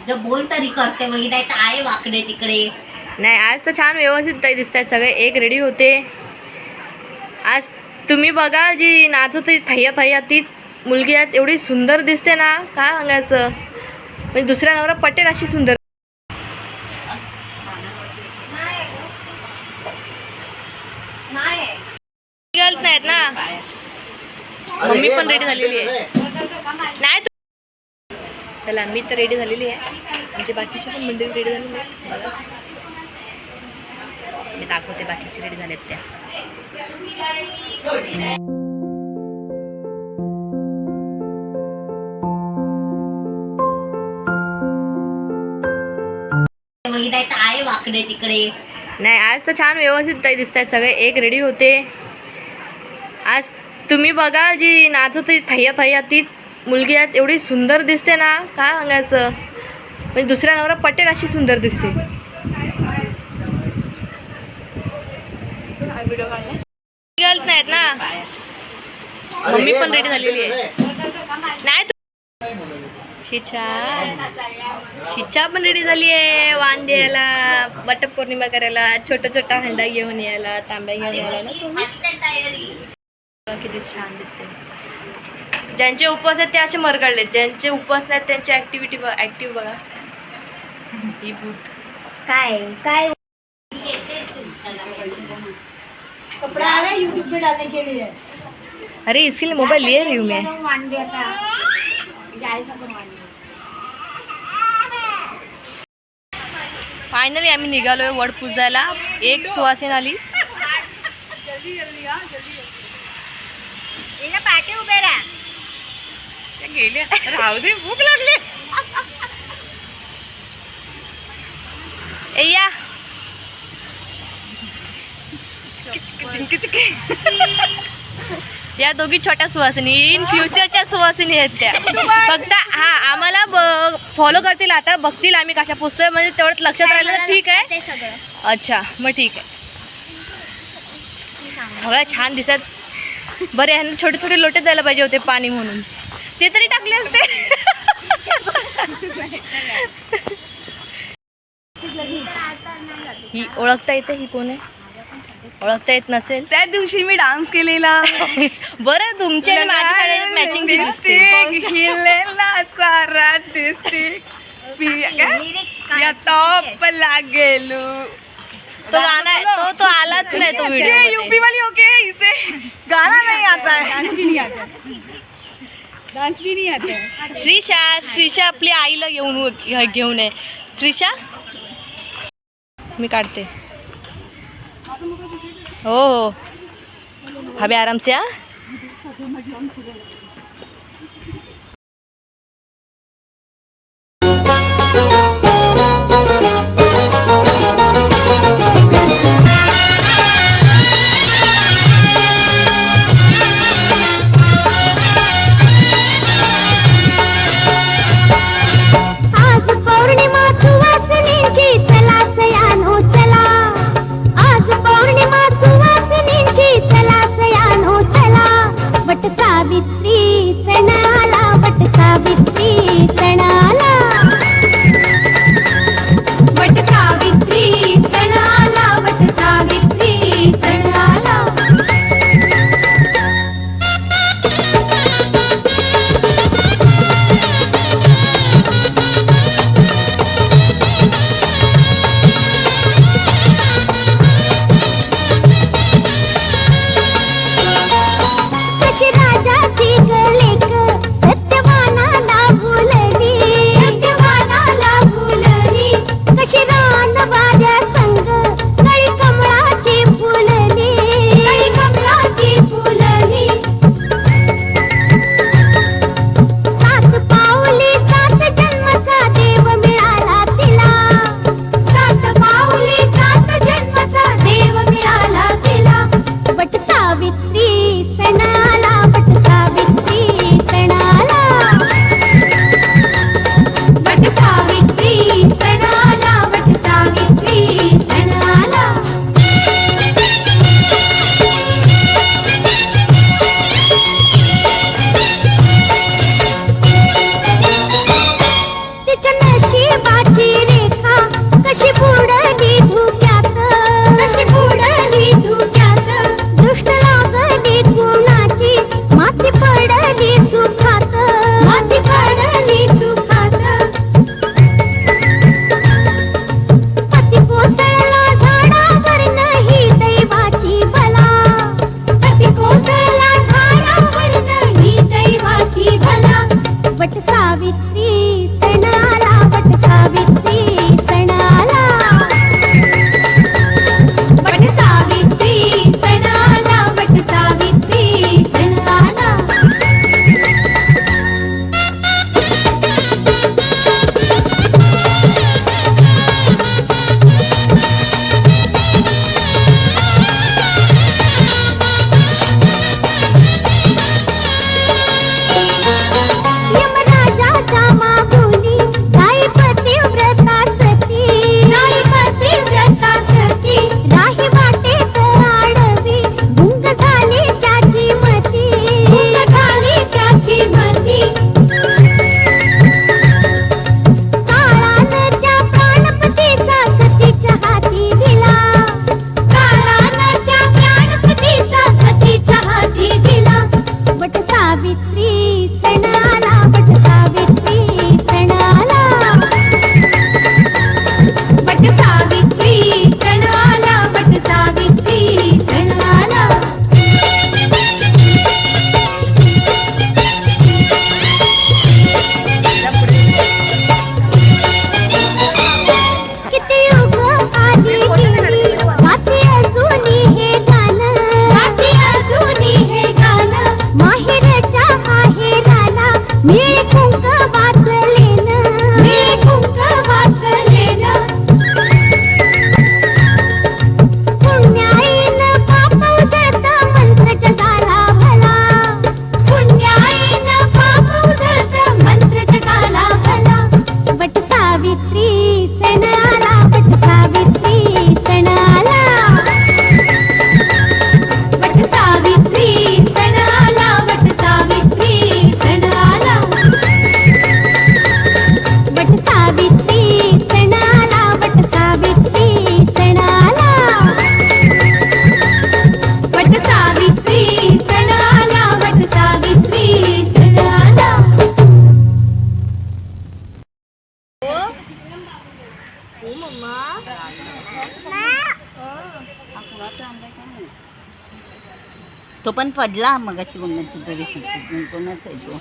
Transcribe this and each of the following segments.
जो बोल तरी करते मग नाही तर आहे वाकडे तिकडे. नाही आज तर छान व्यवस्थित दिसत आहेत सगळे. एक रेडी होते आज. तुम्ही बघा जी नाचवते थैया थैया ती मुलगी आज एवढी सुंदर दिसते ना, काय सांगायचं. म्हणजे दुसऱ्या नवरा पटेल अशी सुंदर. गर्ल्स नाहीत ना. मम्मी पण रेडी झालेली आहे. नाही चला मी तर रेडी झालेली आहे. आमचे बाकीचे पण मंडळी रेडी झालेली आहे. बघा मी दाखवते बाकीचे रेडी झालेत त्या. मग नाही तर आहे वाकडे तिकडे. नाही आज तर छान व्यवस्थित दिसत आहेत सगळे. एक रेडी होते आज. तुम्ही बघा जी नाचवते थैया थैया ती मुलगी आज एवढी सुंदर दिसते ना, काय सांगायचं. म्हणजे दुसऱ्या नवरा पटेल अशी सुंदर दिसते. गर्ल्स नाहीत ना. मम्मी पण रेडी झालेली आहे. नाही छिछा पण रेडी झाली आहे. वाण द्यायला, वटपौर्णिमा करायला, छोटा छोटा हंडा घेऊन यायला, तांब्या घेऊन यायला ना. किती छान दिसते. ज्यांचे उपवास आहेत ते असे मरगळले. ज्यांचे उपवास नाहीत त्यांची ऍक्टिव्हिटी ऍक्टिव्ह बघा. ही भूत काय काय कपड़ा आ रहा है यूट्यूब पे डालने के लिए. अरे इसके लिए मोबाइल ले रही हूँ मैं. फायनली आम्ही निघालोय वड पूजायला. एक सुवासीन आली. पाठी उभे राहा. गेले राहू दे, भूक लागली. या या दोघी छोट्या सुवासिनी इन फ्युचरच्या सुवासिनी आहेत त्या. फक्त हा आम्हाला फॉलो करतील, आता बघतील आम्ही कशा पुस्तक म्हणजे तेवढं लक्षात राहिलं तर ठीक आहे. अच्छा मग ठीक आहे. सगळं छान दिसत. बरे ह्यांना छोटे छोटे लोटे द्यायला पाहिजे होते पाणी म्हणून, ते तरी टाकले असते. ही ओळखता येते. ही कोण आहे ओळखता येत नसेल. त्या दिवशी मी डान्स केलेला. बरं तुमची आणि माझी साडी मॅचिंग दिसते. सारा डिस्ट्रिक्ट या टॉप लागेलो. तो गाना तो आलाच नाही तो व्हिडिओ. यूपी वाली ओके. इसे गाना नहीं आता है, डांस भी नहीं आता. डांस भी नहीं आता है. श्रीषा आपली आईला घेऊन आहे. श्रीषा मी काढते. हो हो भाभी आराम से. सावित्री तिच्या नशिबाची रेखा कशी बुडली धुक्यात, कशी बुडली धुक्यात. दृष्ट लागली कुणाची माती पडली सुखात, माती पडली सुखात. पती कोसळला झाडावर नाही दैवाची भला, पती कोसळला झाडावर नाही दैवाची भला. वट सावित्री सण आला, वट सावित्री सण आला, वट सावित्री सण आला, वट सावित्री सण आला. यमराजाच्या मागुनी साई पतिव्रता सती, साई पतिव्रता सती. राही वाटेत आडवी गुंग झाली त्याची मती, गुंग झाली त्याची मती. काळानं त्या प्राणपतीचा सतीच्या हाती दिला, काळानं त्या प्राणपतीचा सतीच्या हाती दिला. वट सावित्री सण आला, वट सावित्री सण आला, वट सावित्री सण आला, वट सावित्री सण आला. किती युग आली गेली गाती अजूनी हे गाणं, गाती अजूनी हे गाणं. माहेरच्या माहेराला मिळे कुंक वाचलेन, मिळे कुंक वाचलेन. पुण्याईनं पाप उजळत मंत्र जगाला भला, पुण्याईनं पाप उजळत मंत्र जगाला भला. वट सावित्री सण आला, वट सावित्री सण आला, वट सावित्री सण आला, वट सावित्री सण आला, वट सावित्री सण आला, वट सावित्री सण आला, वट सावित्री सण आला, वट सावित्री सण आला. हो मम्मा. तो पण पडला मग अशी कोणाची तरी कोणाच आहे तो.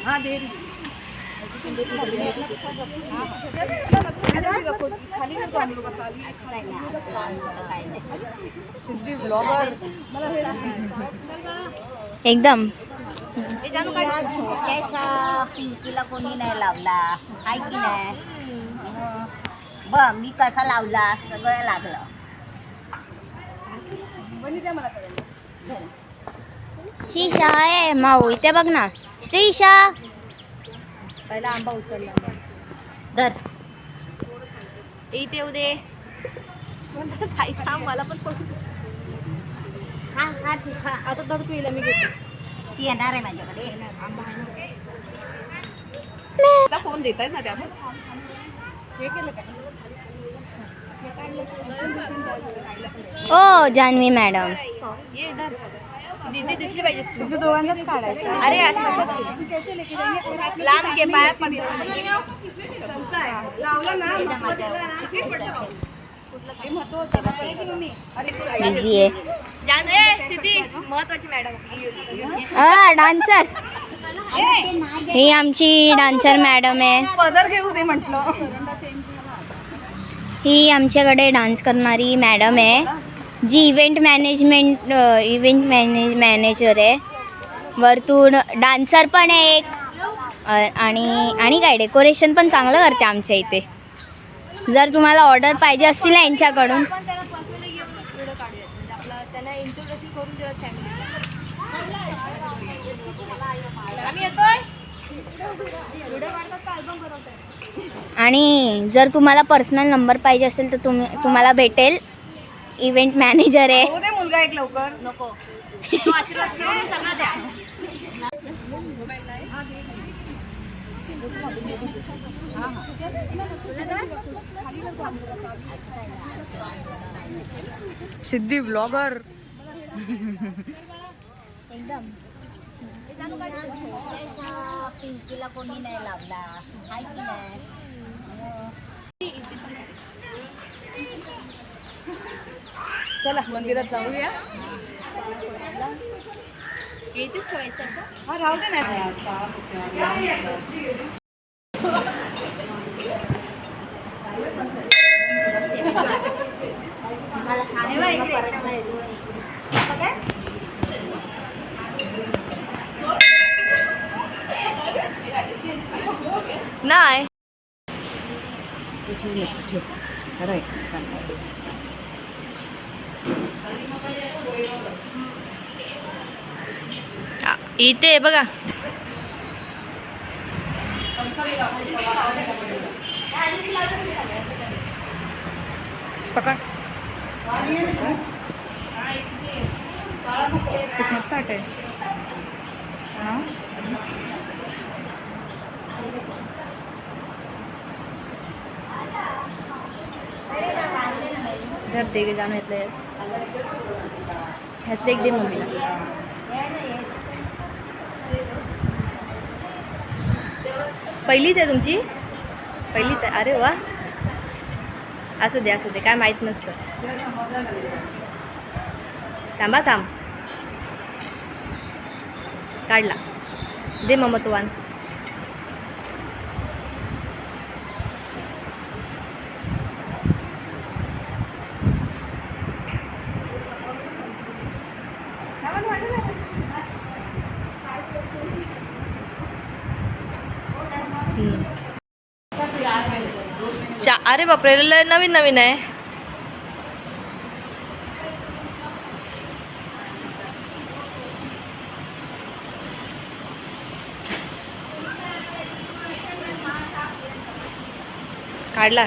हाँ दे रही खाली कर दो हम लोग का खाली सिद्धि ब्लॉगर एकदम त्याचा पिंकीला कोणी नाही लावला आहे की नाही. ब मी कसा लावला सगळं लागलं. श्रीशा आहे माऊ इथे बघ ना. श्रीशा पहिला आंबा उचलला. धर इथे येऊ दे. मला पण हा हा तू खा. आता धर तू हिला मी घेते. ती येणार आहे माझ्याकडे. फोन देताय ना त्या हे केलं का ओ जान्हवी मॅडम. दीदी दिसली पाहिजे तुम्ही दोघांनाच काढायचं. अरे लांब घे पाया लावला ना इझी आहे. सिद्धी महत्वाची मॅडम डान्सर. ही आमची डान्सर मॅडम आहे. पदर घेऊ दे म्हटलं. ही आमच्याकडे डान्स करणारी मॅडम आहे जी इव्हेंट मॅनेजर आहे. वरतून डान्सर पण आहे एक. आणि काय डेकोरेशन पण चांगलं करते आमच्या इथे. जर तुम्हाला ऑर्डर पाहिजे असतील ना यांच्याकडून आम्ही येतोय. आणि जर तुम्हाला पर्सनल नंबर पाहिजे असेल तर तुम्हाला भेटेल. इव्हेंट मॅनेजर आहे. हो दे मुलगा एक लवकर. नको तो आशीर्वाद घेऊन सगळं द्या. सिद्धी ब्लॉगर. पिंकीला कोणी नाही लावला, हाय की नाही. चला मंदिरात जाऊया. इथेच ठेवायचं असं. हा राहू दे ना. नाही इथे आहे बघा. पकड. खूप मस्त वाटते. घर दे गे जाणं ह्यातले ह्यातले एक दे मम्मीला. पहिलीच आहे तुमची? पहिलीच आहे. अरे वा. असं दे काय माहीत नसतं. थांबा थांब. काढला दे मम्मा तो वान. अरे बापरे लय नवीन नवीन आहे. काढला.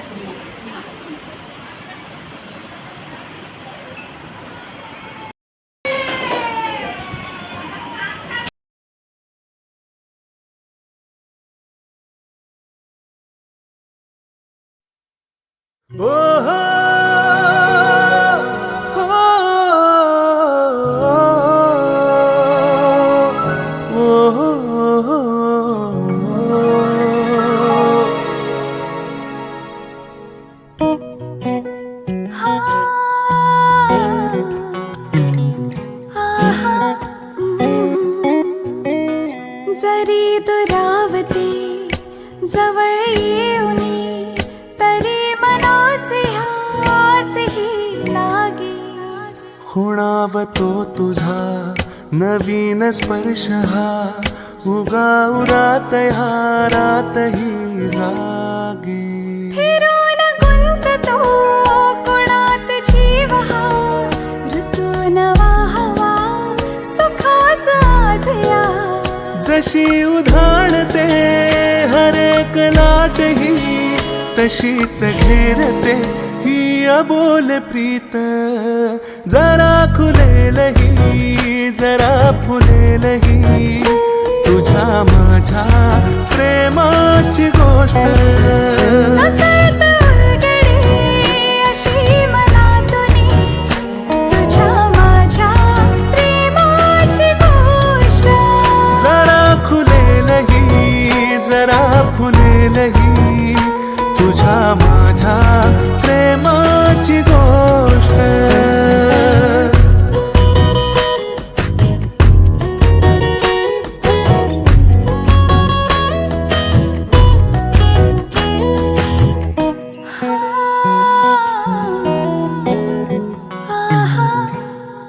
जरी दुरावते जवळ येऊनी तरी मनासे हास ही लागे. खुणावतो तुझा नवीन स्पर्श हा उगा उरात ह्या रातही जागे. फिरून गुंततो कोणात जीव हा ऋतू नवा हवा सुखास आज या. जशी उधाणते हरेक लाट ही तशीच घेरते ही अबोल प्रीत. जरा खुलेल ही जरा फुलेल ही तुझ्या माझ्या प्रेमाची गोष्ट.